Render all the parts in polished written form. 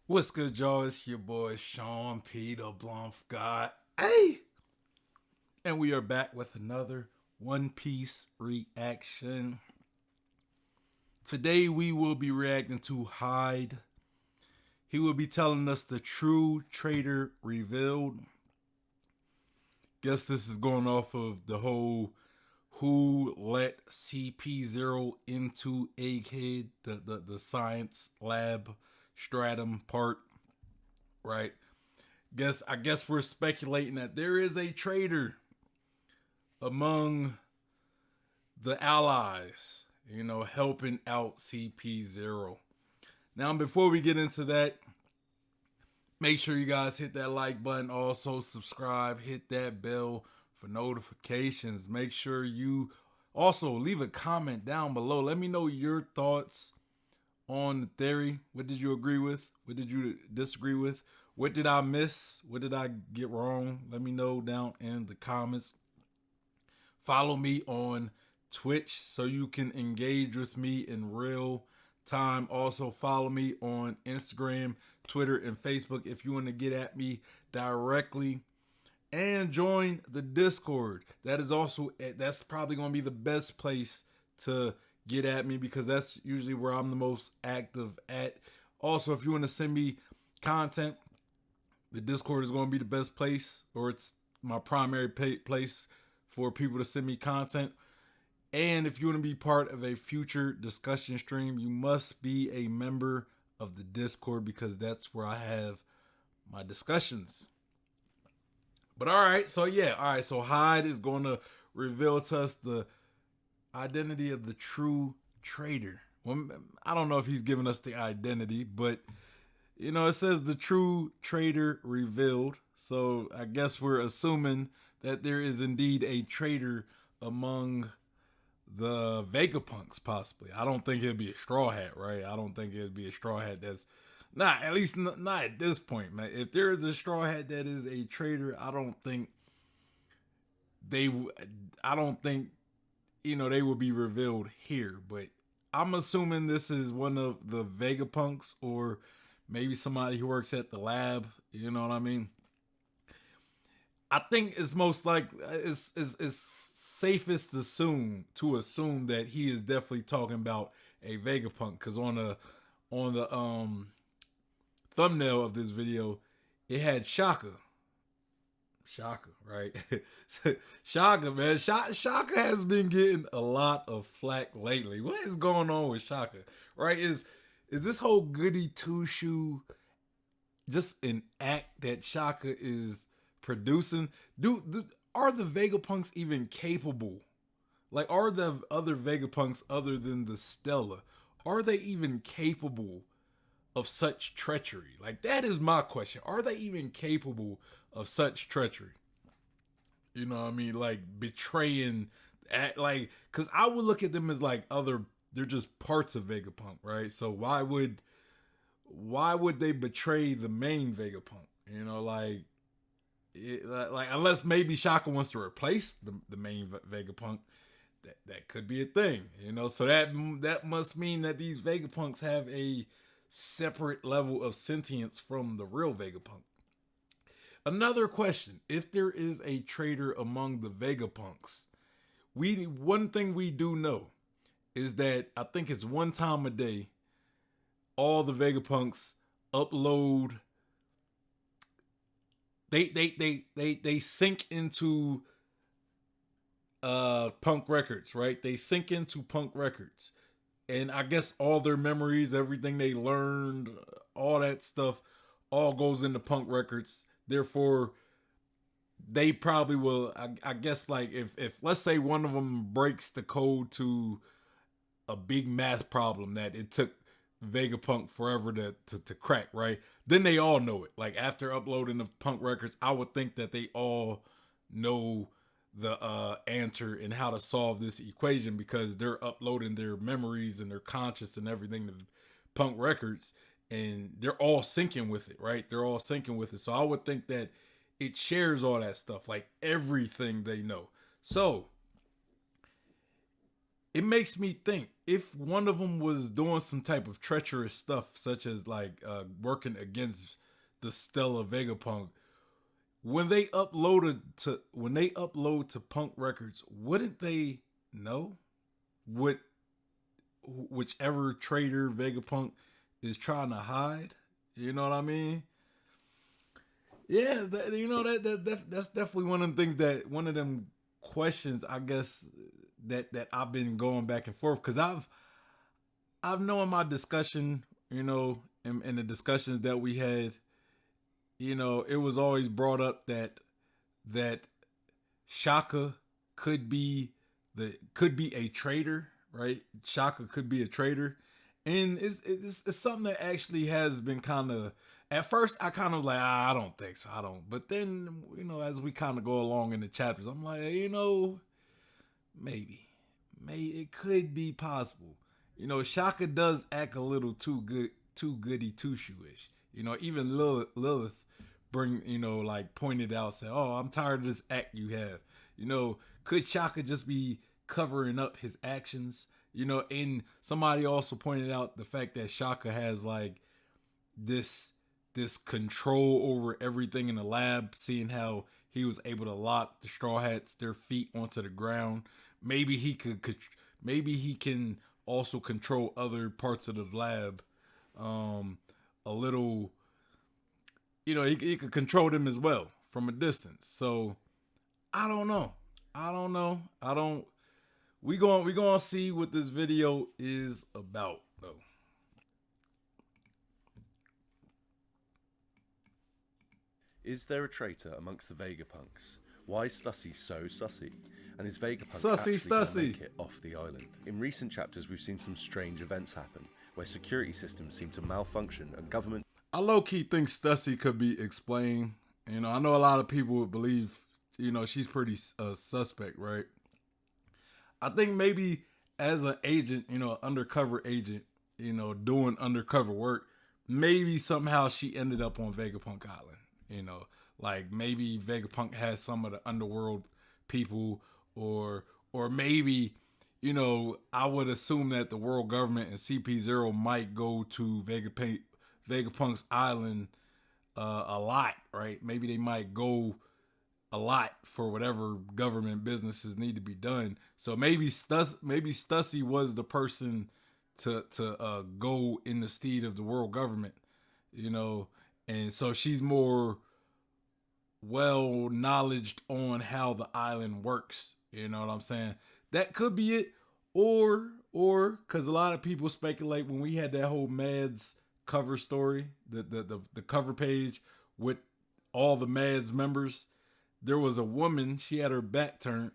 What's good, y'all? It's your boy Sean Peter Blumfgott. Hey! And we are back with another One Piece reaction. Today we will be reacting to Hyde. He will be telling us the true traitor revealed. Guess this is going off of the whole who let CP0 into Egghead, the science lab stratum part, right? I guess we're speculating that there is a traitor among the allies, helping out CP0. Now, before we get into that, make sure you guys hit that like button. Also, subscribe, hit that bell for notifications. Make sure you also leave a comment down below. Let me know your thoughts on the theory. What did you agree with? What did you disagree with? What did I miss? What did I get wrong? Let me know down in the comments. Follow me on Twitch so you can engage with me in real time. Also, follow me on Instagram, Twitter, and Facebook if you want to get at me directly. And join the Discord. That's probably going to be the best place to get at me because that's usually where I'm the most active at. Also, if you want to send me content, the Discord is going to be the best place, or it's my primary place for people to send me content. And if you want to be part of a future discussion stream, you must be a member of the Discord because that's where I have my discussions. But all right, so Hyde is going to reveal to us the identity of the true traitor. Well, I don't know if he's giving us the identity, but it says the true traitor revealed. So I guess we're assuming that there is indeed a traitor among the Vegapunks, possibly. I don't think it'd be a Straw Hat, right? I don't think it'd be a Straw Hat that's not, at least not at this point, man. If there is a Straw Hat that is a traitor, they, I don't think, they would be revealed here. But I'm assuming this is one of the Vegapunks or maybe somebody who works at the lab. You know what I mean? I think it's most like it's safest to assume that he is definitely talking about a Vegapunk because on the thumbnail of this video it had Shaka. Shaka, right? Shaka, man. Shaka has been getting a lot of flack lately. What is going on with Shaka? Right? Is this whole goody two shoe just an act that Shaka is producing? Are the Vegapunks even capable? Like, are the other Vegapunks other than the Stella? Are they even capable of such treachery? Like, that is my question. Are they even capable of such treachery? You know what I mean? Like betraying, because I would look at them as like they're just parts of Vegapunk, right? So why would they betray the main Vegapunk? Like unless maybe Shaka wants to replace the main Vegapunk, that could be a thing, So that must mean that these Vegapunks have a separate level of sentience from the real Vegapunk. Another question: if there is a traitor among the Vegapunks, one thing we do know is that I think it's one time a day, all the Vegapunks upload. They sink into Punk Records, right? They sink into Punk Records. And I guess all their memories, everything they learned, all that stuff, all goes into Punk Records. Therefore, they probably will. I guess, like, if let's say one of them breaks the code to a big math problem that it took Vegapunk forever to crack, right? Then they all know it. Like, after uploading the Punk Records, I would think that they all know the answer and how to solve this equation because they're uploading their memories and their conscious and everything to Punk Records, and they're all syncing with it, right? They're all syncing with it. So I would think that it shares all that stuff, like everything they know. So it makes me think if one of them was doing some type of treacherous stuff, such as like working against the Stella Vegapunk, when they upload to Punk Records, wouldn't they know what whichever traitor Vegapunk is trying to hide? You know what I mean? Yeah, that's definitely one of the things that one of them questions I guess that I've been going back and forth because I've known in my discussion, in the discussions that we had, it was always brought up that Shaka could be a traitor, right? Shaka could be a traitor, and it's something that actually has been kind of. At first, I kind of like, I don't think so. I don't. But then, as we kind of go along in the chapters, I'm like, maybe it could be possible. Shaka does act a little too good, too goody two shoeish. Even Lilith bring, like pointed out, said, "Oh, I'm tired of this act you have." Could Shaka just be covering up his actions? And somebody also pointed out the fact that Shaka has like this control over everything in the lab, seeing how he was able to lock the Straw Hats their feet onto the ground. Maybe he can also control other parts of the lab a little. He could control them as well from a distance. So I don't know. We going to see what this video is about though. Is there a traitor amongst the Vegapunks? Why is Stussy so sussy? And is Vegapunk Sussy, actually going to Stussy. make it off the island? In recent chapters, we've seen some strange events happen, where security systems seem to malfunction and government... I low-key think Stussy could be explained. I know a lot of people would believe, she's pretty suspect, right? I think maybe as an agent, undercover agent, doing undercover work, maybe somehow she ended up on Vegapunk Island. Like maybe Vegapunk has some of the underworld people, or maybe, I would assume that the world government and CP0 might go to Vegapunk's island a lot, right? Maybe they might go a lot for whatever government businesses need to be done. So maybe Stussy was the person to go in the stead of the world government, and so she's more well knowledged on how the island works. You know what I'm saying? That could be it, or because a lot of people speculate when we had that whole Mads cover story, the cover page with all the Mads members, there was a woman, she had her back turned,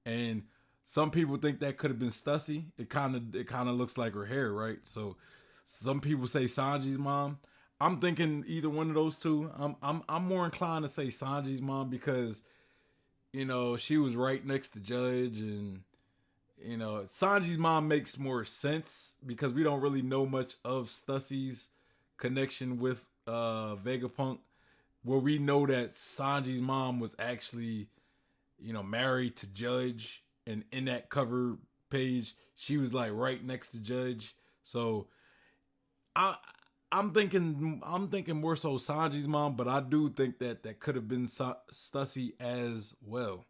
and some people think that could have been Stussy. It kind of looks like her hair, right? So some people say Sanji's mom. I'm thinking either one of those two. I'm more inclined to say Sanji's mom because she was right next to Judge, and Sanji's mom makes more sense because we don't really know much of Stussy's connection with Vegapunk. Where we know that Sanji's mom was actually, married to Judge, and in that cover page, she was like right next to Judge. So I'm thinking more so Sanji's mom, but I do think that could have been Stussy as well.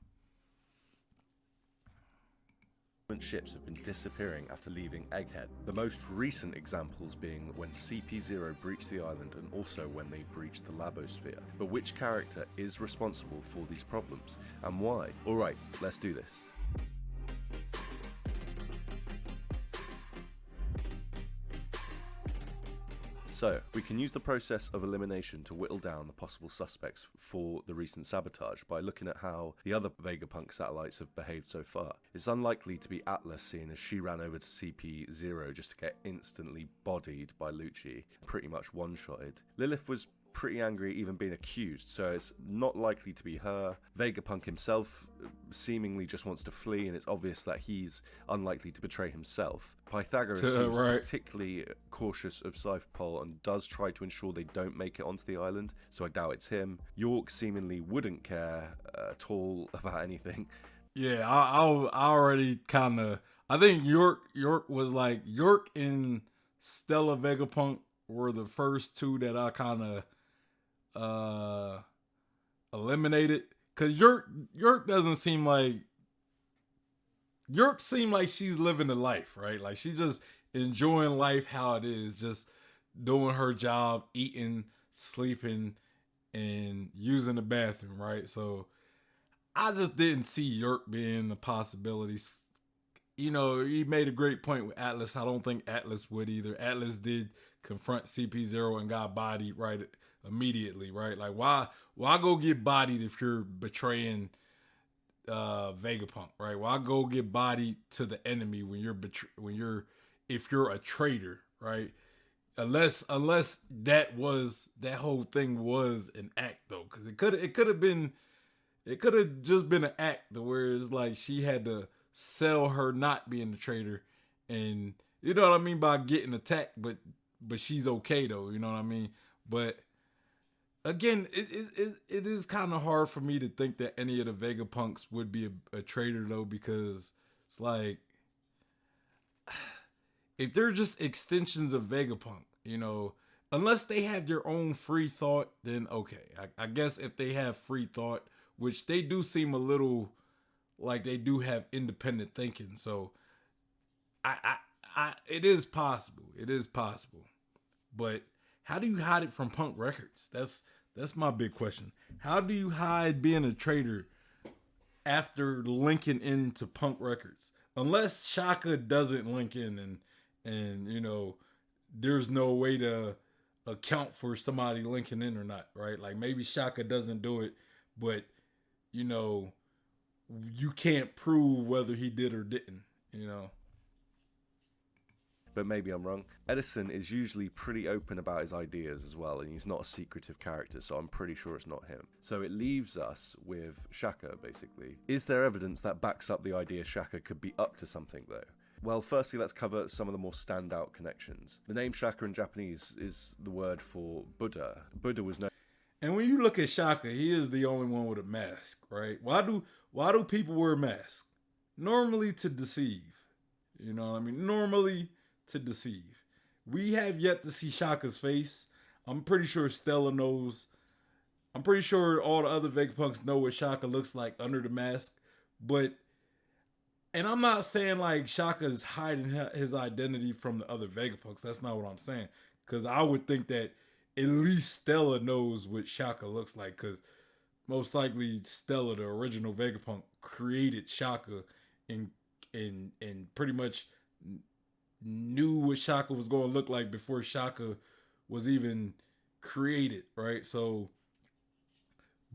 Ships have been disappearing after leaving Egghead. The most recent examples being when CP0 breached the island and also when they breached the Labosphere. But which character is responsible for these problems and why? Alright, let's do this. So, we can use the process of elimination to whittle down the possible suspects for the recent sabotage by looking at how the other Vegapunk satellites have behaved so far. It's unlikely to be Atlas, seeing as she ran over to CP0 just to get instantly bodied by Lucci, pretty much one-shotted. Lilith was pretty angry even being accused, so it's not likely to be her. Vegapunk himself seemingly just wants to flee, and it's obvious that he's unlikely to betray himself. Pythagoras seems particularly cautious of Cypherpole and does try to ensure they don't make it onto the island, so I doubt it's him. York seemingly wouldn't care at all about anything. Yeah, I already kind of I think York was like York and Stella Vegapunk were the first two that I kind of eliminated, because York doesn't seem like York seemed like she's living a life, right? Like she just enjoying life how it is, just doing her job, eating, sleeping, and using the bathroom, right? So I just didn't see York being the possibilities. You know, he made a great point with Atlas. I don't think Atlas would either. Atlas did confront CP0 and got bodied right immediately, right? Like why go get bodied if you're betraying Vegapunk, right? Why go get bodied to the enemy when you're if you're a traitor, right? Unless that whole thing was an act though, because it could have just been an act where it's like she had to sell her not being the traitor, and you know what I mean by getting attacked, but she's okay though, you know what I mean. But again, it is kind of hard for me to think that any of the Vegapunks would be a traitor though, because it's like if they're just extensions of Vegapunk, you know, unless they have their own free thought, then okay. I guess if they have free thought, which they do seem a little like they do have independent thinking, so it is possible. It is possible. But how do you hide it from Punk Records? That's my big question. How do you hide being a traitor after linking into Punk Records? Unless Shaka doesn't link in and you know, there's no way to account for somebody linking in or not, right? Like maybe Shaka doesn't do it, but you know, you can't prove whether he did or didn't, you know. But maybe I'm wrong. Edison is usually pretty open about his ideas as well, and he's not a secretive character, so I'm pretty sure it's not him. So it leaves us with Shaka, basically. Is there evidence that backs up the idea Shaka could be up to something, though? Well, firstly, let's cover some of the more standout connections. The name Shaka in Japanese is the word for Buddha. Buddha was known... And when you look at Shaka, he is the only one with a mask, right? Why do people wear masks? Normally to deceive. You know what I mean? Normally to deceive. We have yet to see Shaka's face. I'm pretty sure Stella knows. I'm pretty sure all the other Vegapunks know what Shaka looks like under the mask. But, and I'm not saying like Shaka's hiding his identity from the other Vegapunks. That's not what I'm saying. Because I would think that at least Stella knows what Shaka looks like. Because most likely Stella, the original Vegapunk, created Shaka and pretty much knew what Shaka was going to look like before Shaka was even created, right? So,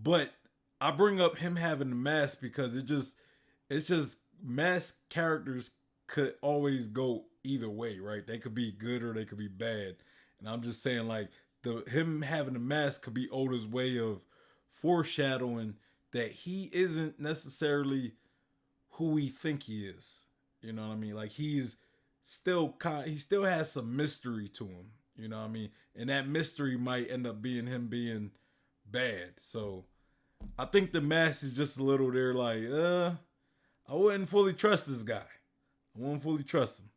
but I bring up him having the mask because it's just mask characters could always go either way, right? They could be good or they could be bad. And I'm just saying like him having the mask could be Oda's way of foreshadowing that he isn't necessarily who we think he is. You know what I mean? Like he still has some mystery to him. You know what I mean? And that mystery might end up being him being bad. So I think the mask is just a little there like, I wouldn't fully trust this guy. I wouldn't fully trust him.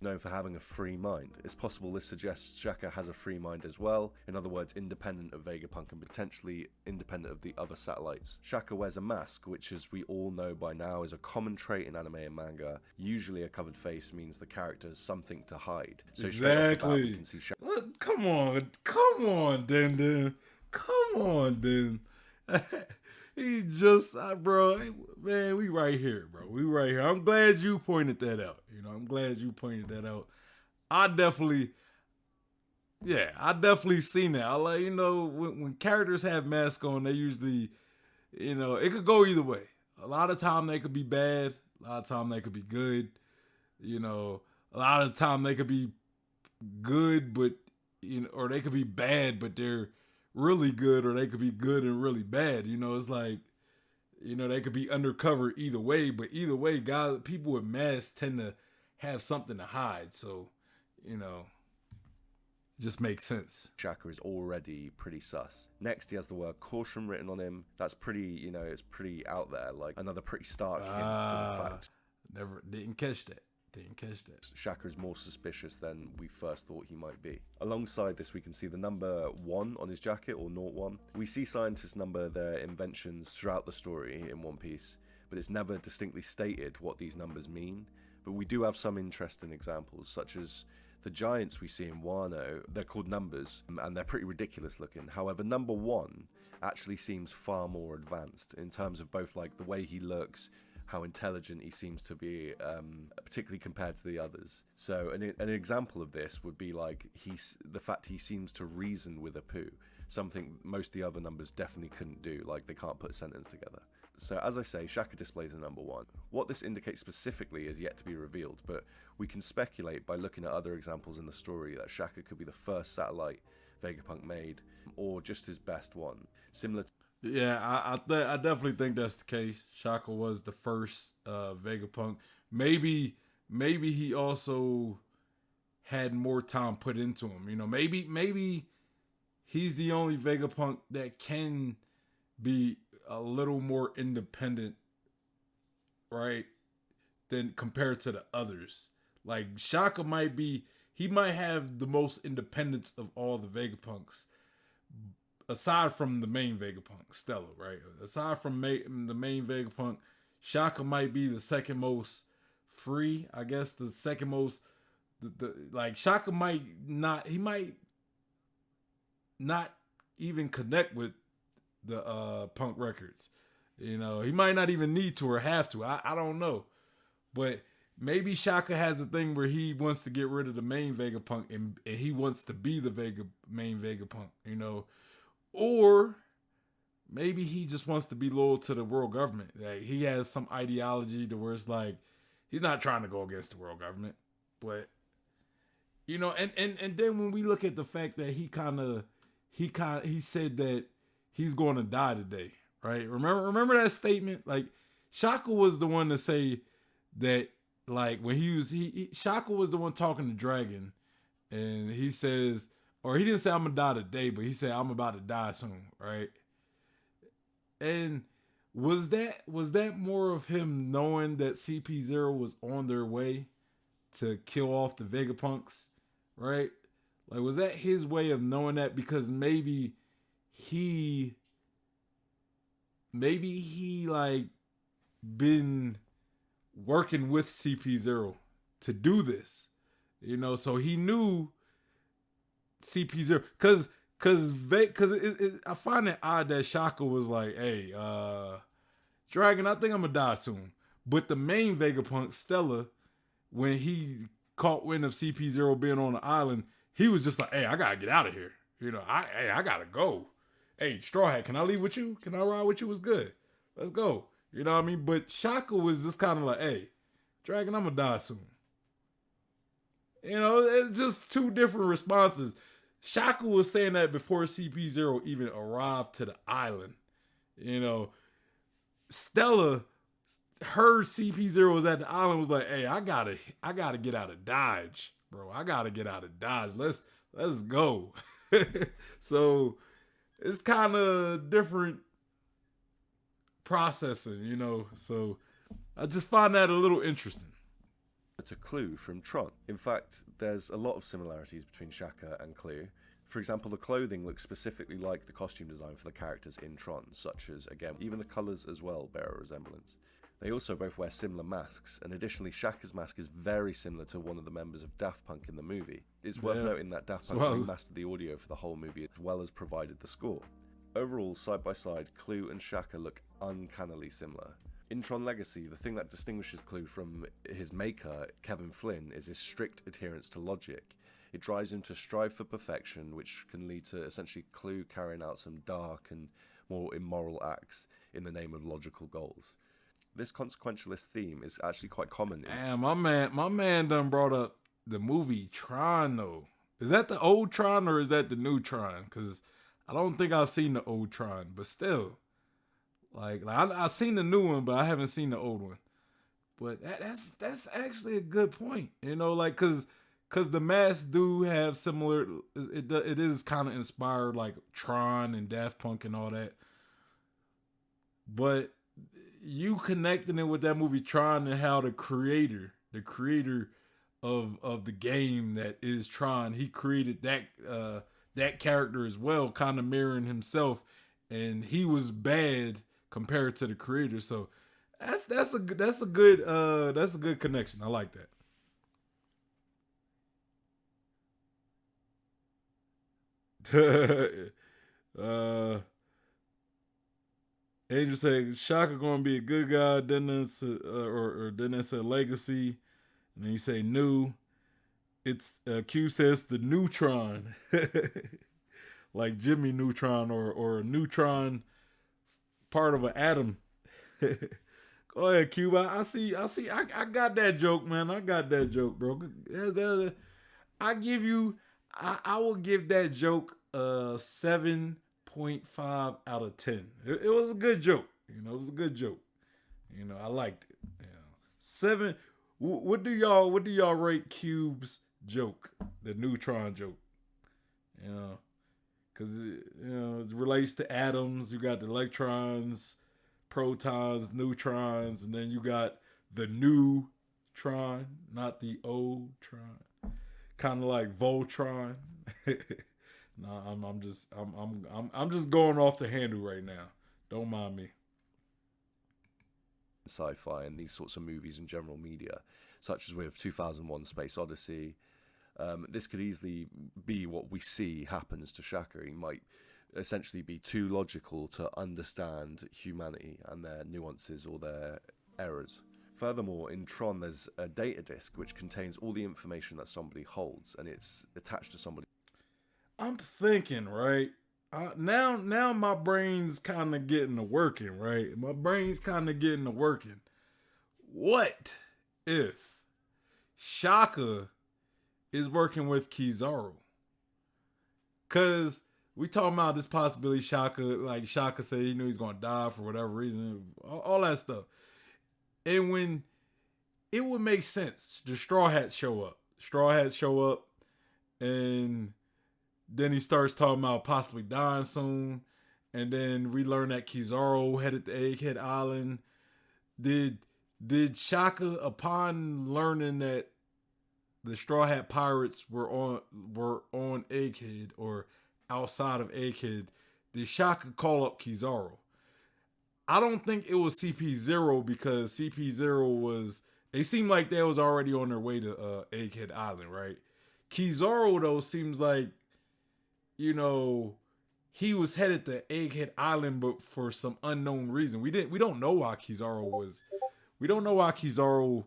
Known for having a free mind. It's possible this suggests Shaka has a free mind as well, in other words, independent of Vegapunk and potentially independent of the other satellites. Shaka wears a mask, which as we all know by now is a common trait in anime and manga. Usually a covered face means the character has something to hide. So exactly. We can see Shaka. Look, come on, Den. Come on, Den. He just, bro, man, we right here, bro. We right here. I'm glad you pointed that out. You know, I'm glad you pointed that out. I definitely seen that. I like, you know, when characters have masks on, they usually, you know, it could go either way. A lot of time they could be bad. A lot of time they could be good. You know, a lot of time they could be good, but, you know, or they could be bad, but they're really good, or they could be good and really bad. You know, it's like, you know, they could be undercover either way, but either way, guys, people with masks tend to have something to hide. So, you know, it just makes sense. Shaka is already pretty sus. Next, he has the word caution written on him. That's pretty, you know, it's pretty out there. Like another pretty stark hint to the fact. Never didn't catch that. Didn't catch that. Shaka is more suspicious than we first thought he might be. Alongside this, we can see the number 1 on his jacket, or 01. We see scientists number their inventions throughout the story in One Piece, but it's never distinctly stated what these numbers mean. But we do have some interesting examples, such as the giants we see in Wano. They're called numbers, and they're pretty ridiculous looking. However, number 1 actually seems far more advanced in terms of both like the way he looks, how intelligent he seems to be, particularly compared to the others. So an example of this would be like the fact he seems to reason with Apu, something most of the other numbers definitely couldn't do, like they can't put a sentence together. So as I say, Shaka displays a number 1. What this indicates specifically is yet to be revealed, but we can speculate by looking at other examples in the story that Shaka could be the first satellite Vegapunk made, or just his best one. Similar to Yeah, I definitely think that's the case. Shaka was the first Vegapunk. Maybe he also had more time put into him. You know, maybe he's the only Vegapunk that can be a little more independent, right, than compared to the others. Like Shaka might have the most independence of all the Vegapunks, aside from the main Vegapunk, Stella, right? Aside from the main Vegapunk, Shaka might be the second most free, I guess. The second most, like Shaka might not even connect with the Punk records. You know, he might not even need to or have to. I don't know, but maybe Shaka has a thing where he wants to get rid of the main Vegapunk and he wants to be the main Vegapunk. You know. Or maybe he just wants to be loyal to the world government. Like he has some ideology to where it's like he's not trying to go against the world government. But you know, and then when we look at the fact that he said that he's going to die today, right? Remember that statement? Like Shaka was the one to say that, like when Shaka was the one talking to Dragon, and he says, or he didn't say I'm gonna die today, but he said I'm about to die soon, right? And was that more of him knowing that CP0 was on their way to kill off the Vegapunks, right? Like was that his way of knowing that because maybe he like been working with CP0 to do this, you know, so he knew CP0 because I find it odd that Shaka was like, hey, Dragon, I think I'm gonna die soon. But the main Vegapunk, Stella, when he caught wind of CP0 being on the island, he was just like, hey, I gotta get out of here. You know, I gotta go. Hey, Straw Hat, can I leave with you? Can I ride with you? What's good? Let's go. You know what I mean? But Shaka was just kind of like, hey, Dragon, I'm gonna die soon. You know, it's just two different responses. Shaka was saying that before CP0 even arrived to the island. You know, Stella heard CP0 was at the island, was like, hey, I gotta get out of Dodge, bro. I gotta get out of Dodge. Let's go. So it's kind of different processing, you know. So I just find that a little interesting. To Clue from Tron. In fact, there's a lot of similarities between Shaka and Clue. For example, the clothing looks specifically like the costume design for the characters in Tron, such as, again, even the colours as well bear a resemblance. They also both wear similar masks, and additionally Shaka's mask is very similar to one of the members of Daft Punk in the movie. It's worth noting that Daft Punk remastered the audio for the whole movie as well as provided the score. Overall, side by side, Clue and Shaka look uncannily similar. In Tron Legacy, the thing that distinguishes Clue from his maker, Kevin Flynn, is his strict adherence to logic. It drives him to strive for perfection, which can lead to essentially Clue carrying out some dark and more immoral acts in the name of logical goals. This consequentialist theme is actually quite common. Damn, my man done brought up the movie Tron though. Is that the old Tron or is that the new Tron? Because I don't think I've seen the old Tron, but still. Like I've seen the new one, but I haven't seen the old one. But that's actually a good point, you know, like because the masks do have similar. It is kind of inspired like Tron and Daft Punk and all that. But you connecting it with that movie Tron and how the creator of the game that is Tron, he created that character as well, kind of mirroring himself, and he was bad compared to the creator. So that's a good connection. I like that. Angel said Shaka gonna be a good guy. Then it's or then it's a legacy, and then you say new. It's Q says the neutron, like Jimmy Neutron or a neutron part of an atom. Go ahead, Cube. I see. I got that joke, man. I got that joke, bro. I give you. I will give that joke a 7.5 out of 10. It was a good joke. It was a good joke. I liked it. Seven. What do y'all rate Cube's joke? The neutron joke. Because it relates to atoms. You got the electrons, protons, neutrons, and then you got the neutron, not the O-tron. Kind of like Voltron. No, I'm just going off the handle right now. Don't mind me. Sci-fi and these sorts of movies and general media, such as with 2001: Space Odyssey. This could easily be what we see happens to Shaka. He might essentially be too logical to understand humanity and their nuances or their errors. Furthermore, in Tron, there's a data disk which contains all the information that somebody holds, and it's attached to somebody. I'm thinking, right? Now my brain's kind of getting to working, right? My brain's kind of getting to working. What if Shaka is working with Kizaru? Cause we talking about this possibility. Shaka said he knew he's gonna die for whatever reason, all that stuff. And when it would make sense, the Straw Hats show up. Straw Hats show up, and then he starts talking about possibly dying soon. And then we learn that Kizaru headed to Egghead Island. Did Shaka, upon learning that the Straw Hat Pirates were on Egghead or outside of Egghead, did Shaka call up Kizaru? I don't think it was CP0 because CP0 was. It seemed like they was already on their way to Egghead Island, right? Kizaru though seems like, he was headed to Egghead Island, but for some unknown reason. We don't know why Kizaru was. We don't know why Kizaru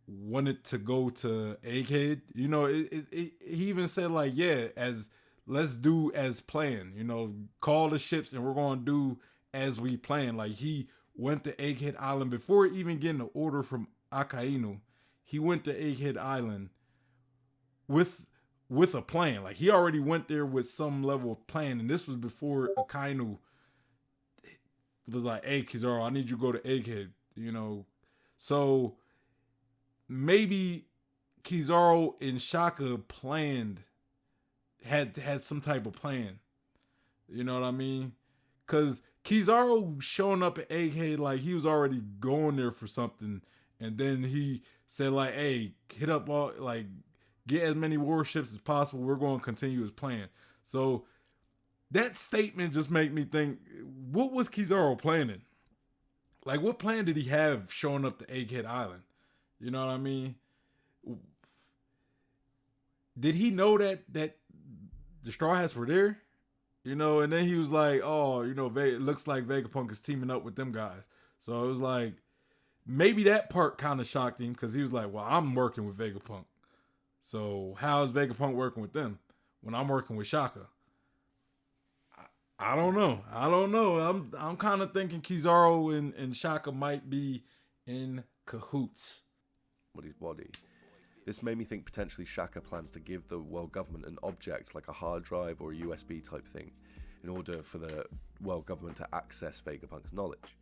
wanted to go to Egghead. He even said like, yeah, let's do as planned. Call the ships and we're gonna do as we planned. Like he went to Egghead Island before even getting the order from Akainu. He went to Egghead Island with a plan. Like he already went there with some level of plan, and this was before Akainu was like, "Hey, Kizaru, I need you to go to Egghead." So maybe Kizaru and Shaka had some type of plan. You know what I mean? Because Kizaru showing up at Egghead, like he was already going there for something, and then he said like, "Hey, hit up all like." Get as many warships as possible. We're going to continue his plan. So that statement just made me think, what was Kizaru planning? Like, what plan did he have showing up to Egghead Island? You know what I mean? Did he know that the Straw Hats were there? And then he was like, oh, it looks like Vegapunk is teaming up with them guys. So it was like, maybe that part kind of shocked him because he was like, well, I'm working with Vegapunk. So how is Vegapunk working with them when I'm working with Shaka? I don't know. I'm kind of thinking Kizaru and Shaka might be in cahoots. His body. This made me think potentially Shaka plans to give the world government an object like a hard drive or a USB type thing in order for the world government to access Vegapunk's knowledge.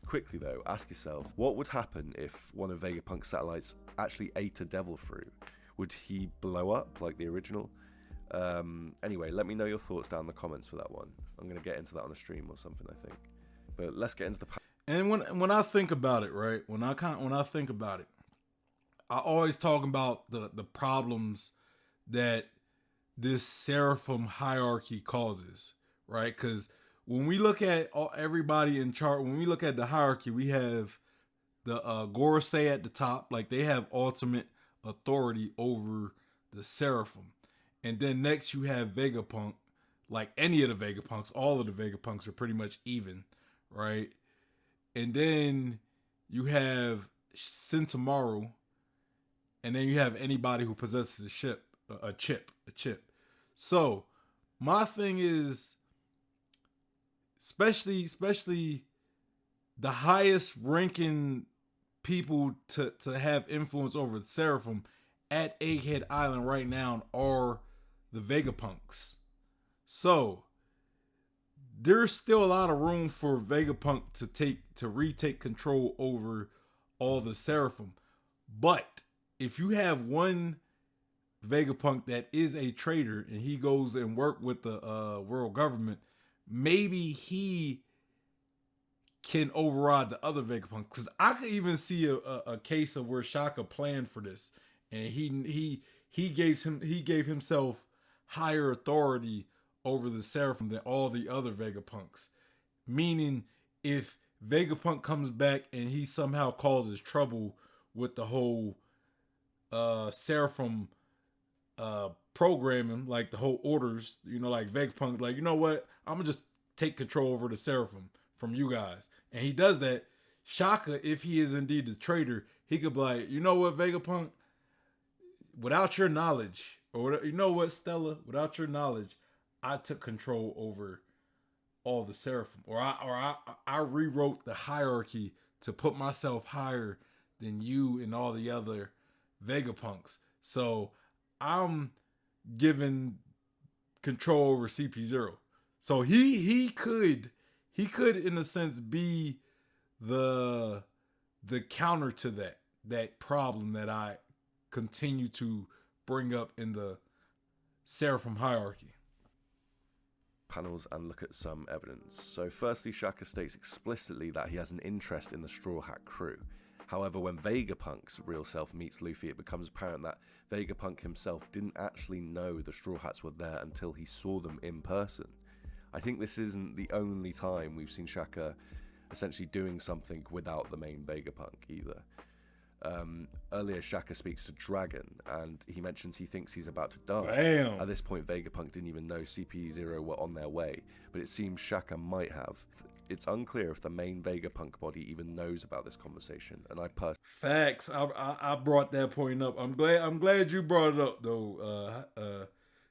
Quickly though, ask yourself, what would happen if one of Vegapunk's satellites actually ate a devil fruit? Would he blow up like the original? Anyway, let me know your thoughts down in the comments for that one. I'm going to get into that on a stream or something, I think. But let's get into the... And when I think about it, right? When I think about it, I always talk about the problems that this seraphim hierarchy causes, right? Because when we look at everybody in chart, when we look at the hierarchy, we have the Gorosei at the top, like they have ultimate authority over the seraphim, and then next you have Vegapunk, like any of the Vegapunks, all of the Vegapunks are pretty much even, right? And then you have Sentamaru, and then you have anybody who possesses a chip. So my thing is, especially the highest ranking people to have influence over the Seraphim at Egghead Island right now are the Vegapunks. So there's still a lot of room for Vegapunk to retake control over all the Seraphim. But if you have one Vegapunk that is a traitor and he goes and work with the world government, maybe he can override the other Vegapunk. Because I could even see a case of where Shaka planned for this, and he gave himself higher authority over the Seraphim than all the other Vegapunks. Meaning, if Vegapunk comes back and he somehow causes trouble with the whole Seraphim programming, like the whole orders, like Vegapunk, like, you know what, I'm gonna just take control over the Seraphim from you guys. And he does that. Shaka, if he is indeed the traitor, he could be like, you know what, Vegapunk, without your knowledge, or you know what, Stella, without your knowledge, I took control over all the Seraphim, or I rewrote the hierarchy to put myself higher than you and all the other Vegapunks. So I'm given control over CP0. So he could in a sense be the counter to that problem that I continue to bring up in the Seraphim hierarchy. Panels and look at some evidence. So firstly, Shaka states explicitly that he has an interest in the Straw Hat crew. However, when Vegapunk's real self meets Luffy, it becomes apparent that Vegapunk himself didn't actually know the Straw Hats were there until he saw them in person. I think this isn't the only time we've seen Shaka essentially doing something without the main Vegapunk either. Earlier, Shaka speaks to Dragon, and he mentions he thinks he's about to die. Damn. At this point, Vegapunk didn't even know CP0 were on their way, but it seems Shaka might have. It's unclear if the main Vegapunk body even knows about this conversation, and I personally... Facts. I brought that point up. I'm glad you brought it up though.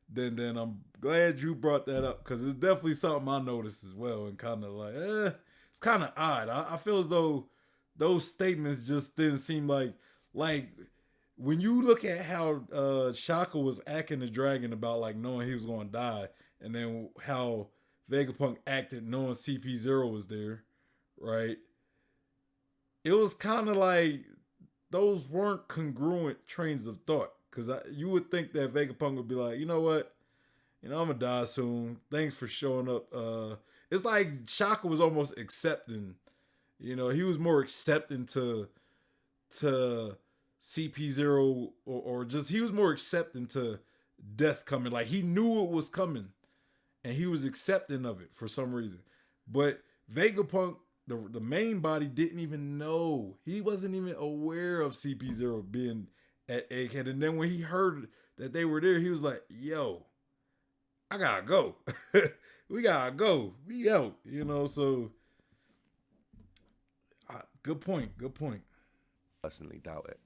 Then I'm glad you brought that up, because it's definitely something I noticed as well, and kind of like, it's kind of odd. I feel as though those statements just didn't seem like when you look at how Shaka was acting to Dragon about like knowing he was going to die, and then how Vegapunk acted knowing CP0 was there, right? It was kind of like those weren't congruent trains of thought, because you would think that Vegapunk would be like, you know what, I'm gonna die soon. Thanks for showing up. It's like Shaka was almost accepting. He was more accepting to CP0, or just he was more accepting to death coming. Like he knew it was coming, and he was accepting of it for some reason. But Vegapunk, the main body, didn't even know. He wasn't even aware of CP0 being at Egghead. And then when he heard that they were there, he was like, yo, I gotta go. We gotta go. We out. So good point. personally doubt it.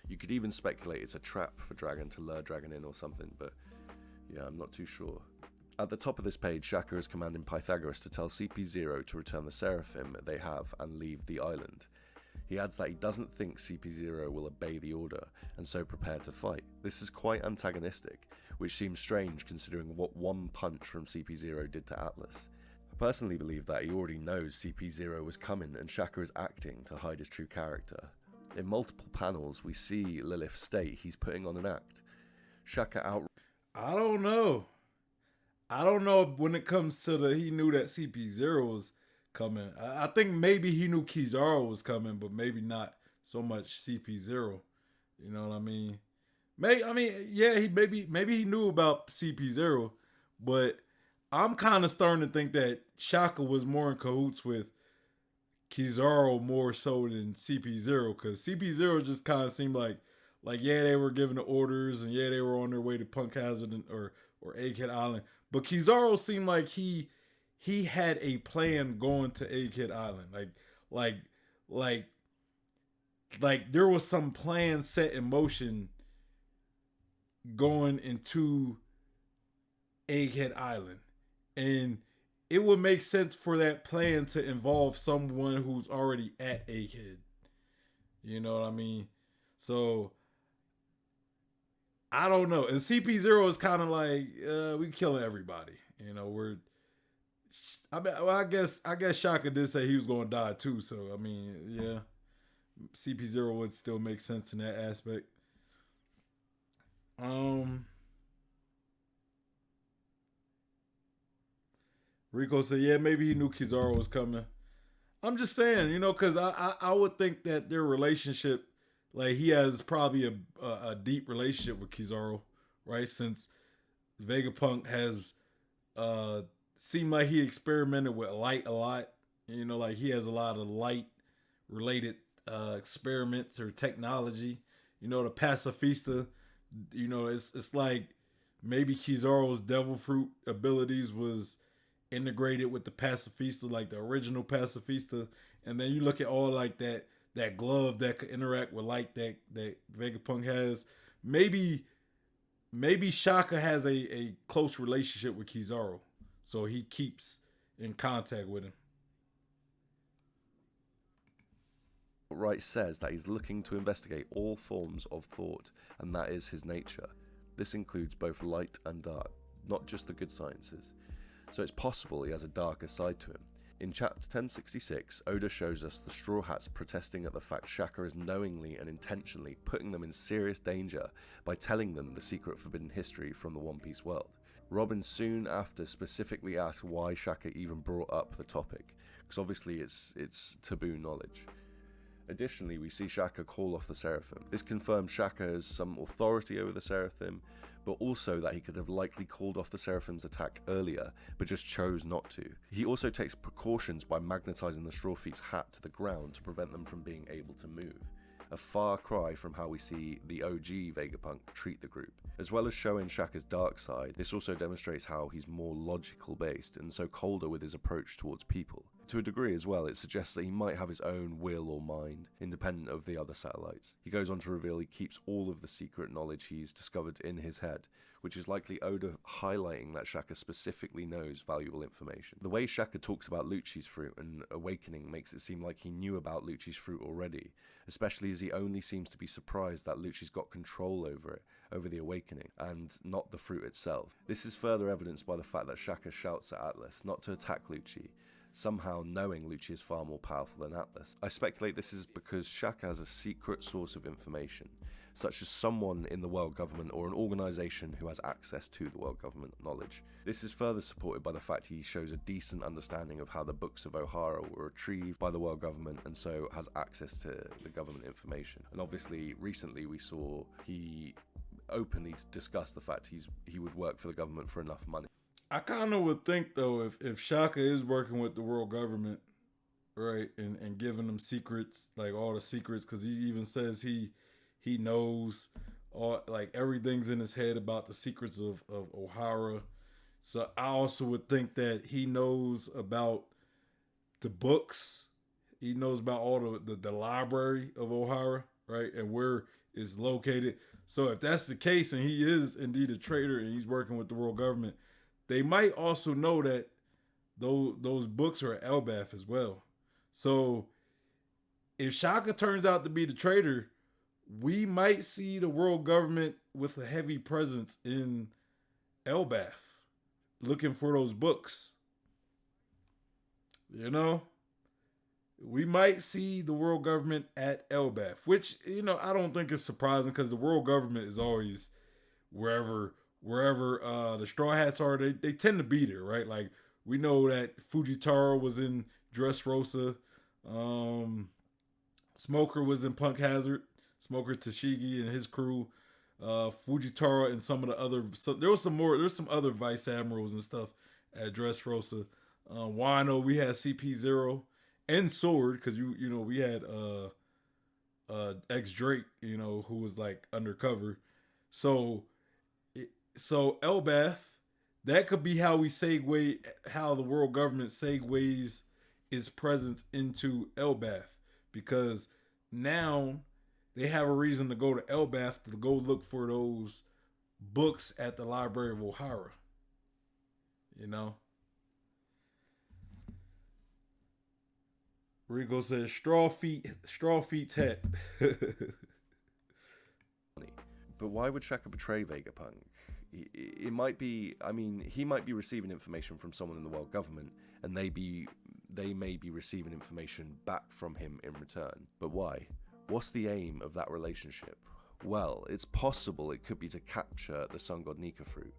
You could even speculate it's a trap for Dragon to lure Dragon in or something, but yeah, I'm not too sure. At the top of this page, Shaka is commanding Pythagoras to tell CP0 to return the Seraphim they have and leave the island. He adds that he doesn't think CP0 will obey the order, and so prepare to fight. This is quite antagonistic, which seems strange considering what one punch from CP0 did to Atlas. I personally believe that he already knows CP0 was coming, and Shaka is acting to hide his true character. In multiple panels, we see Lilith state he's putting on an act. Shaka out... I don't know when it comes to he knew that CP0 was coming. I think maybe he knew Kizaru was coming, but maybe not so much CP0. You know what I mean? Yeah, maybe he knew about CP0, but I'm kind of starting to think that Shaka was more in cahoots with Kizaru more so than CP0, because CP0 just kind of seemed like yeah, they were giving the orders and yeah, they were on their way to Punk Hazard or Egghead Island, but Kizaru seemed like he had a plan going to Egghead Island, like like like there was some plan set in motion going into Egghead Island, and it would make sense for that plan to involve someone who's already at Egghead. You know what I mean? So I don't know. And CP0 is kind of like we killing everybody. You know, we're. I guess Shaka did say he was going to die too. So I mean, yeah, CP0 would still make sense in that aspect. Rico said, yeah, maybe he knew Kizaru was coming. I'm just saying, you know, because I would think that their relationship, like he has probably a deep relationship with Kizaru, right? Since Vegapunk has seemed like he experimented with light a lot. You know, like he has a lot of light related experiments or technology. You know, the pacifista. You know, it's like maybe Kizaru's devil fruit abilities was integrated with the pacifista, like the original pacifista, and then you look at all like that glove that could interact with light that Vegapunk has. Maybe Shaka has a close relationship with Kizaru, so he keeps in contact with him. Wright says that he's looking to investigate all forms of thought, and that is his nature. This includes both light and dark, not just the good sciences. So it's possible he has a darker side to him. In chapter 1066, Oda shows us the Straw Hats protesting at the fact Shaka is knowingly and intentionally putting them in serious danger by telling them the secret forbidden history from the One Piece world. Robin soon after specifically asks why Shaka even brought up the topic, because obviously it's taboo knowledge. Additionally, we see Shaka call off the Seraphim. This confirms Shaka has some authority over the Seraphim, but also that he could have likely called off the Seraphim's attack earlier, but just chose not to. He also takes precautions by magnetizing the Straw Feet's hat to the ground to prevent them from being able to move. A far cry from how we see the OG Vegapunk treat the group. As well as showing Shaka's dark side, this also demonstrates how he's more logical based and so colder with his approach towards people. To a degree as well, it suggests that he might have his own will or mind, independent of the other satellites. He goes on to reveal he keeps all of the secret knowledge he's discovered in his head, which is likely Oda highlighting that Shaka specifically knows valuable information. The way Shaka talks about Lucci's fruit and awakening makes it seem like he knew about Lucci's fruit already, especially as he only seems to be surprised that Lucci's got control over it, over the awakening, and not the fruit itself. This is further evidenced by the fact that Shaka shouts at Atlas not to attack Lucci, somehow knowing Lucci is far more powerful than Atlas. I speculate this is because Shaka has a secret source of information, such as someone in the world government or an organisation who has access to the world government knowledge. This is further supported by the fact he shows a decent understanding of how the books of Ohara were retrieved by the world government and so has access to the government information. And obviously recently we saw he openly discussed the fact he would work for the government for enough money. I kind of would think though, if Shaka is working with the world government, right, and giving them secrets, like all the secrets, because he even says he knows all, like everything's in his head about the secrets of Ohara. So I also would think that he knows about the books. He knows about all the library of Ohara, right, and where it's located. So if that's the case, and he is indeed a traitor and he's working with the world government, they might also know that those books are at Elbaf as well. So if Shaka turns out to be the traitor, we might see the world government with a heavy presence in Elbaf looking for those books. You know? We might see the world government at Elbaf, which, you know, I don't think is surprising because the world government is always wherever the Straw Hats are, they tend to be there, right? Like we know that Fujitaro was in Dressrosa. Smoker was in Punk Hazard. Smoker Tashigi and his crew. Fujitaro and some of the other. So there was some more. There's some other vice admirals and stuff at Dressrosa. Wano, we had CP0 and Sword because we had ex Drake, who was like undercover. So Elbath, that could be how how the world government segues its presence into Elbath, because now they have a reason to go to Elbath to go look for those books at the Library of Ohara. Rico says straw feet's hat. But why would Shaka betray Vegapunk? It might be, he might be receiving information from someone in the world government, and they may be receiving information back from him in return. But why? What's the aim of that relationship? Well, it's possible it could be to capture the sun god Nika fruit,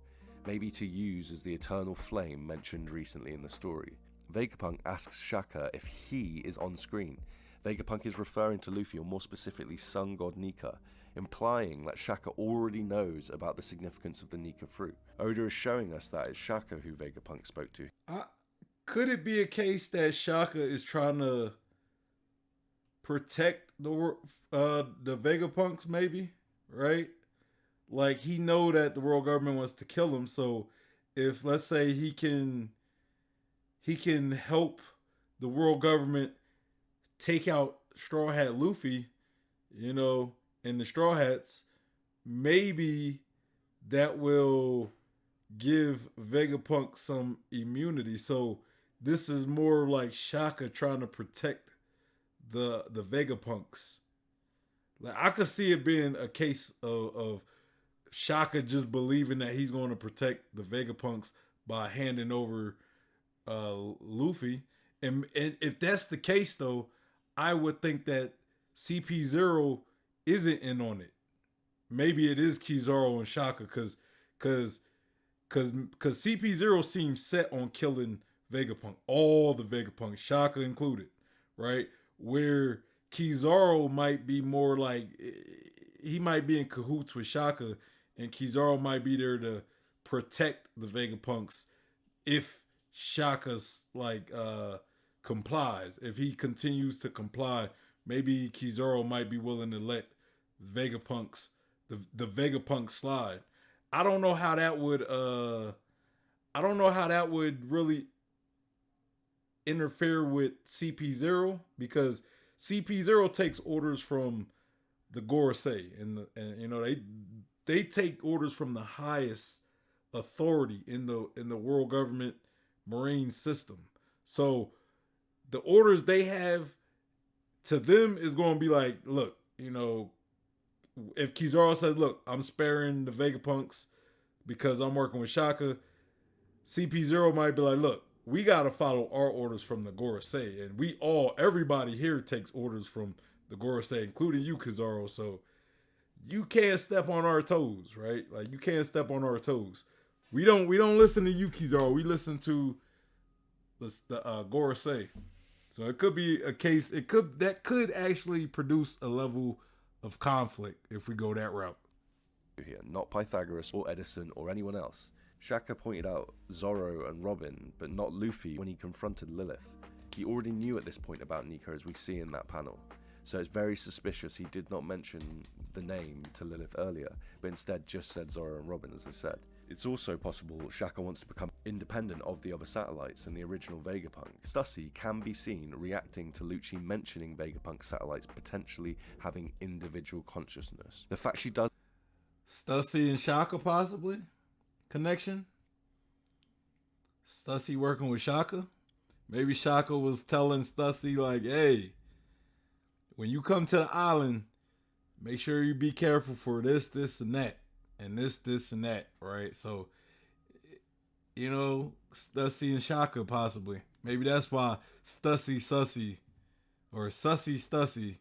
maybe to use as the eternal flame mentioned recently in the story. Vegapunk asks Shaka if he is on screen. Vegapunk is referring to Luffy, or more specifically sun god Nika, implying that Shaka already knows about the significance of the Nika fruit. Oda is showing us that it's Shaka who Vegapunk spoke to. Could it be a case that Shaka is trying to protect the Vegapunks, maybe, right? Like, he know that the world government wants to kill him, so if, let's say, he can help the world government take out Straw Hat Luffy, and the Straw Hats, maybe that will give Vegapunk some immunity. So this is more like Shaka trying to protect the Vegapunks. Like, I could see it being a case of Shaka just believing that he's going to protect the Vegapunks by handing over Luffy. And if that's the case, though, I would think that CP0 isn't in on it. Maybe it is Kizaru and Shaka, because CP0 seems set on killing Vegapunk, all the Vegapunk, Shaka included, right? Where Kizaru might be more like, he might be in cahoots with Shaka, and Kizaru might be there to protect the Vegapunks if Shaka's complies. If he continues to comply, maybe Kizaru might be willing to let Vegapunks, the Vegapunk slide. I don't know how that would really interfere with CP0, because CP0 takes orders from the Gorosei, and they take orders from the highest authority in the world government marine system. So the orders they have to them is going to be like, look, if Kizaru says, look, I'm sparing the Vegapunks because I'm working with Shaka, CP0 might be like, look, we got to follow our orders from the Gorosei. And everybody here takes orders from the Gorosei, including you, Kizaru. So you can't step on our toes, right? Like, you can't step on our toes. We don't listen to you, Kizaru. We listen to the Gorosei. So it could be a case, that could actually produce a level of conflict if we go that route. Here, not Pythagoras or Edison or anyone else. Shaka pointed out Zoro and Robin, but not Luffy when he confronted Lilith. He already knew at this point about Nika, as we see in that panel. So it's very suspicious he did not mention the name to Lilith earlier, but instead just said Zoro and Robin, as I said. It's also possible Shaka wants to become independent of the other satellites and the original Vegapunk. Stussy can be seen reacting to Lucci mentioning Vegapunk satellites potentially having individual consciousness. The fact she does... Stussy and Shaka possibly? Connection? Stussy working with Shaka? Maybe Shaka was telling Stussy, like, hey, when you come to the island, make sure you be careful for this, this, and that. And this, and that, right? So, Stussy and Shaka possibly. Maybe that's why Stussy Sussy, or Sussy Stussy.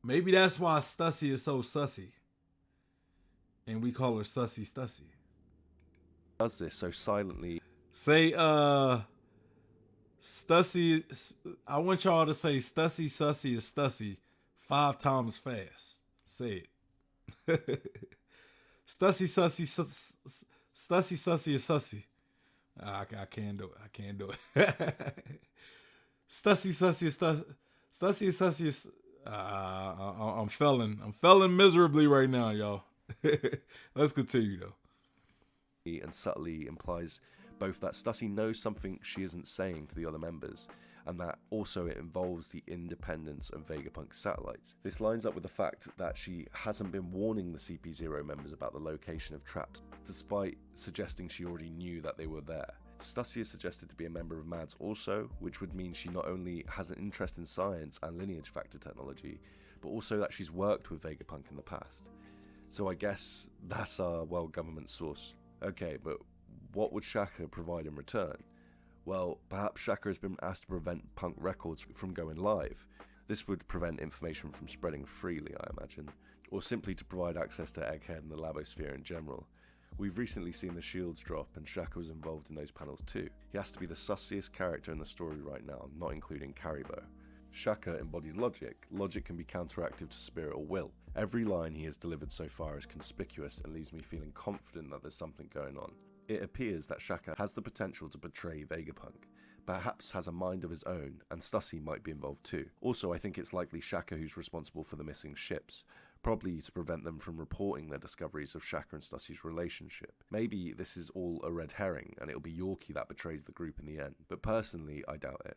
Maybe that's why Stussy is so sussy. And we call her Sussy Stussy. Does this so silently. Say Stussy, I want y'all to say Stussy Sussy is Stussy 5 times fast. Say it. Stussy Sussy Stussy Sussy is Sussy. I can't do it. I can't do it. Stussy Sussy is Stussy Sussy is. I'm failing. I'm failing miserably right now, y'all. Let's continue though. And subtly implies both that Stussy knows something she isn't saying to the other members, and that also it involves the independence of Vegapunk's satellites. This lines up with the fact that she hasn't been warning the CP0 members about the location of traps, despite suggesting she already knew that they were there. Stussy is suggested to be a member of MADS also, which would mean she not only has an interest in science and lineage factor technology, but also that she's worked with Vegapunk in the past. So I guess that's our, well, government source. Okay, but what would Shaka provide in return? Well, perhaps Shaka has been asked to prevent Punk records from going live. This would prevent information from spreading freely, I imagine, or simply to provide access to Egghead and the Labosphere in general. We've recently seen the shields drop, and Shaka was involved in those panels too. He has to be the sussiest character in the story right now, not including Karibo. Shaka embodies logic. Logic can be counteractive to spirit or will. Every line he has delivered so far is conspicuous and leaves me feeling confident that there's something going on. It appears that Shaka has the potential to betray Vegapunk, perhaps has a mind of his own, and Stussy might be involved too. Also, I think it's likely Shaka who's responsible for the missing ships, probably to prevent them from reporting their discoveries of Shaka and Stussy's relationship. Maybe this is all a red herring, and it'll be Yorkie that betrays the group in the end, but personally, I doubt it.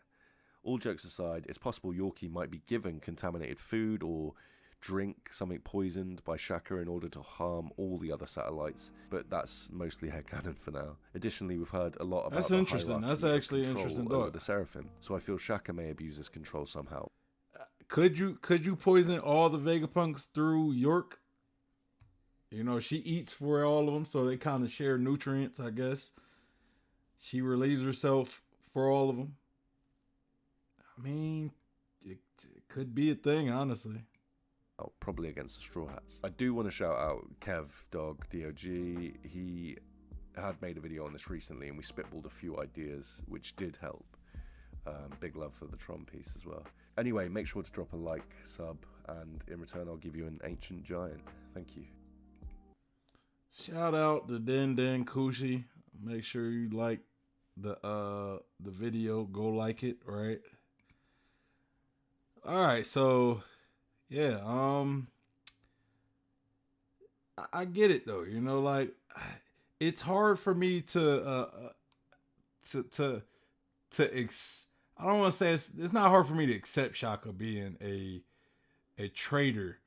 All jokes aside, it's possible Yorkie might be given contaminated food or drink something poisoned by Shaka in order to harm all the other satellites, but that's mostly headcanon for now. Additionally, we've heard a lot about That's the interesting. That's hierarchy of actually control interesting over thought. the Seraphim, so I feel Shaka may abuse this control somehow. Could you poison all the Vegapunks through York? You know, she eats for all of them, so they kind of share nutrients, I guess. She relieves herself for all of them. I mean, it could be a thing, honestly. Oh, probably against the Straw Hats. I do want to shout out Kev Dog DOG. He had made a video on this recently, and we spitballed a few ideas, which did help. Big love for the Tron piece as well. Anyway, make sure to drop a like, sub, and in return I'll give you an ancient giant. Thank you. Shout out to Den Den Kushi. Make sure you like the video. Go like it, right? All right, so yeah, I get it though. You know, like it's hard for me to I don't want to say it's not hard for me to accept Shaka being a traitor,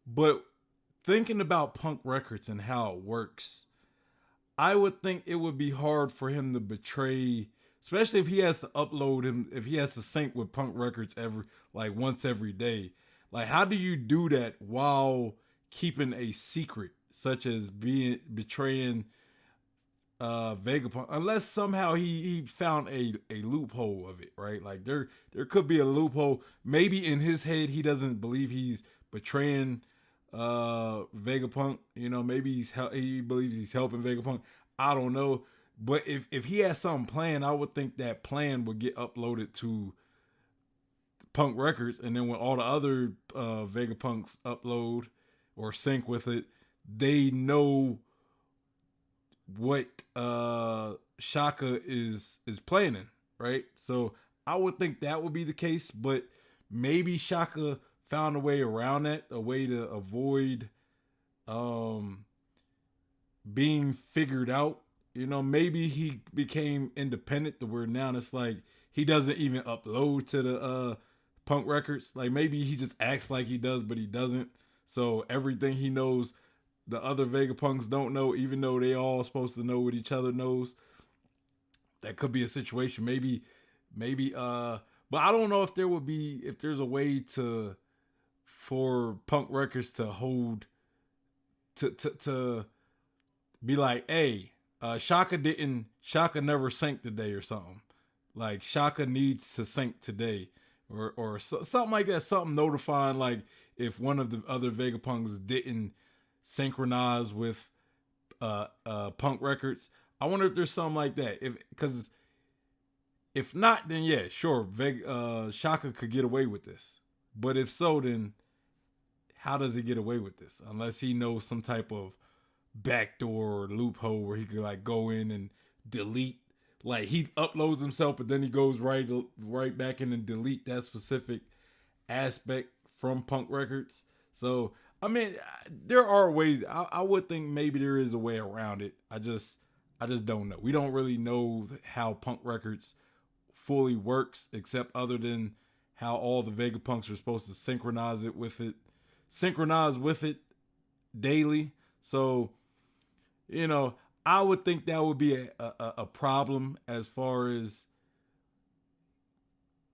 but thinking about Punk Records and how it works, I would think it would be hard for him to betray, especially if he has to upload him, if he has to sync with Punk Records once every day. Like, how do you do that while keeping a secret, such as betraying Vegapunk, unless somehow he found a loophole of it, right? Like there could be a loophole. Maybe in his head he doesn't believe he's betraying Vegapunk. You know, maybe he believes he's helping Vegapunk. I don't know. But if he has something planned, I would think that plan would get uploaded to Punk Records, and then when all the other Vegapunks upload or sync with it, they know what Shaka is planning, right? So I would think that would be the case, but maybe Shaka found a way around that, a way to avoid being figured out. You know, maybe he became independent to where now it's like he doesn't even upload to the Punk Records. Like maybe he just acts like he does, but he doesn't. So everything he knows, the other Vegapunks don't know, even though they all supposed to know what each other knows. That could be a situation. Maybe, but I don't know if there's a way for Punk Records to hold, to be like, hey, Shaka never synced today or something. Like Shaka needs to sync today or something like that. Something notifying, like if one of the other Vegapunks didn't synchronize with Punk Records. I wonder if there's something like that. Because If not, then yeah, sure, Shaka could get away with this. But if so, then how does he get away with this? Unless he knows some type of backdoor or loophole where he could like go in and delete. Like he uploads himself, but then he goes right back in and delete that specific aspect from Punk Records. So I mean, there are ways. I would think maybe there is a way around it. I just don't know. We don't really know how Punk Records fully works, except other than how all the Vegapunks are supposed to synchronize with it daily. So, you know, I would think that would be a problem as far as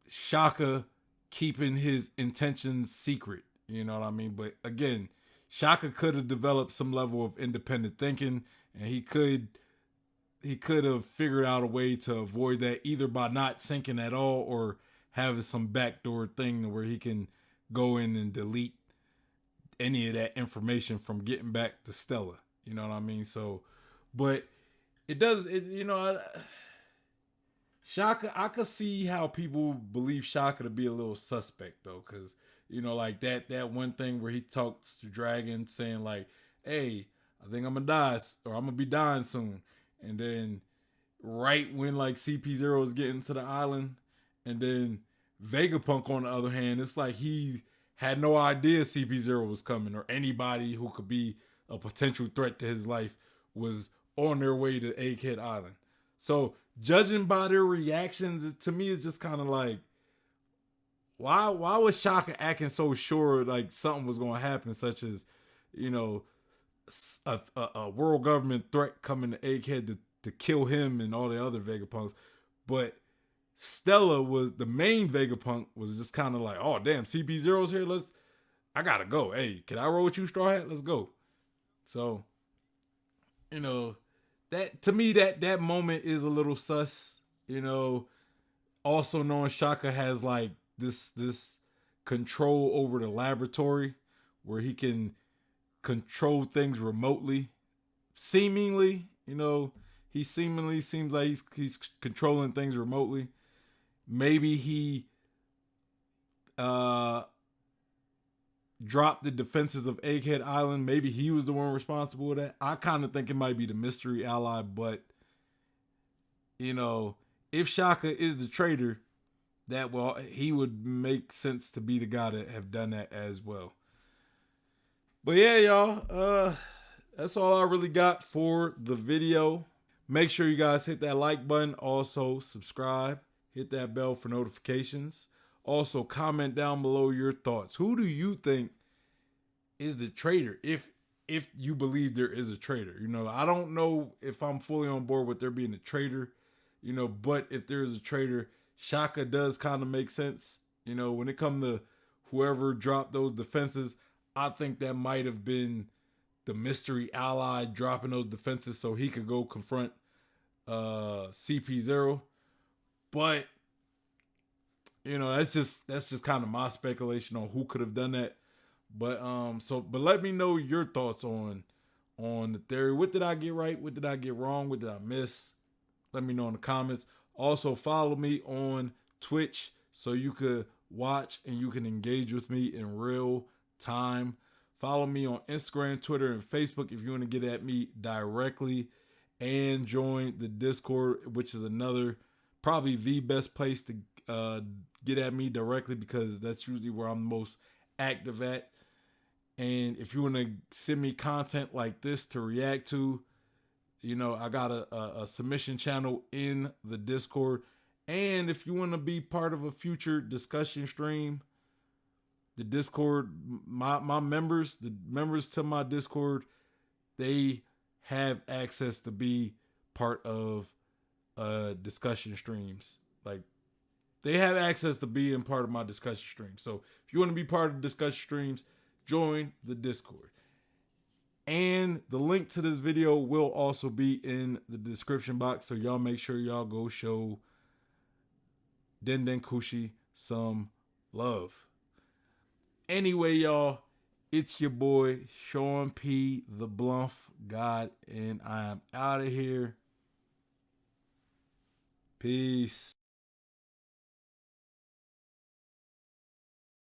Shaka keeping his intentions secret. You know what I mean? But again, Shaka could have developed some level of independent thinking, and he could have figured out a way to avoid that either by not syncing at all or having some backdoor thing where he can go in and delete any of that information from getting back to Stella. You know what I mean? So, but Shaka, I could see how people believe Shaka to be a little suspect though, because like that one thing where he talks to Dragon saying like, "Hey, I think I'm gonna die or I'm gonna be dying soon," and then right when like CP0 is getting to the island, and then Vegapunk on the other hand, it's like he had no idea CP0 was coming or anybody who could be a potential threat to his life was on their way to Egghead Island. So judging by their reactions, to me, it's just kind of like, why was Shaka acting so sure like something was going to happen, such as, you know, a world government threat coming to Egghead to kill him and all the other Vegapunks, but Stella was the main Vegapunk was just kind of like, oh damn, CP0's here. I gotta go. Hey, can I roll with you, Straw Hat? Let's go. So, that to me that moment is a little sus. Also knowing Shaka has like this control over the laboratory where he can control things remotely. Seemingly, he seemingly seems like he's controlling things remotely. Maybe he dropped the defenses of Egghead Island. Maybe he was the one responsible for that. I kind of think it might be the mystery ally, but if Shaka is the traitor, he would make sense to be the guy to have done that as well. But yeah, y'all, that's all I really got for the video. Make sure you guys hit that like button. Also, subscribe. Hit that bell for notifications. Also, comment down below your thoughts. Who do you think is the traitor? If you believe there is a traitor. I don't know if I'm fully on board with there being a traitor. But if there is a traitor, Shaka does kind of make sense. When it comes to whoever dropped those defenses, I think that might have been the mystery ally dropping those defenses so he could go confront CP0. But that's just kind of my speculation on who could have done that. But let me know your thoughts on the theory. What did I get right? What did I get wrong? What did I miss? Let me know in the comments. Also follow me on Twitch so you could watch and you can engage with me in real time. Follow me on Instagram, Twitter, and Facebook if you want to get at me directly, and join the Discord, which is probably the best place to get at me directly because that's usually where I'm the most active at. And if you want to send me content like this to react to, I got a submission channel in the Discord. And if you want to be part of a future discussion stream, the Discord, my members, the members to my Discord, they have access to be part of discussion streams. Like, they have access to being part of my discussion stream. So if you want to be part of discussion streams, join the Discord. And the link to this video will also be in the description box. So y'all make sure y'all go show Den Den Kushi some love. Anyway, y'all, it's your boy, Sean P. the Bluff God, and I am out of here. Peace.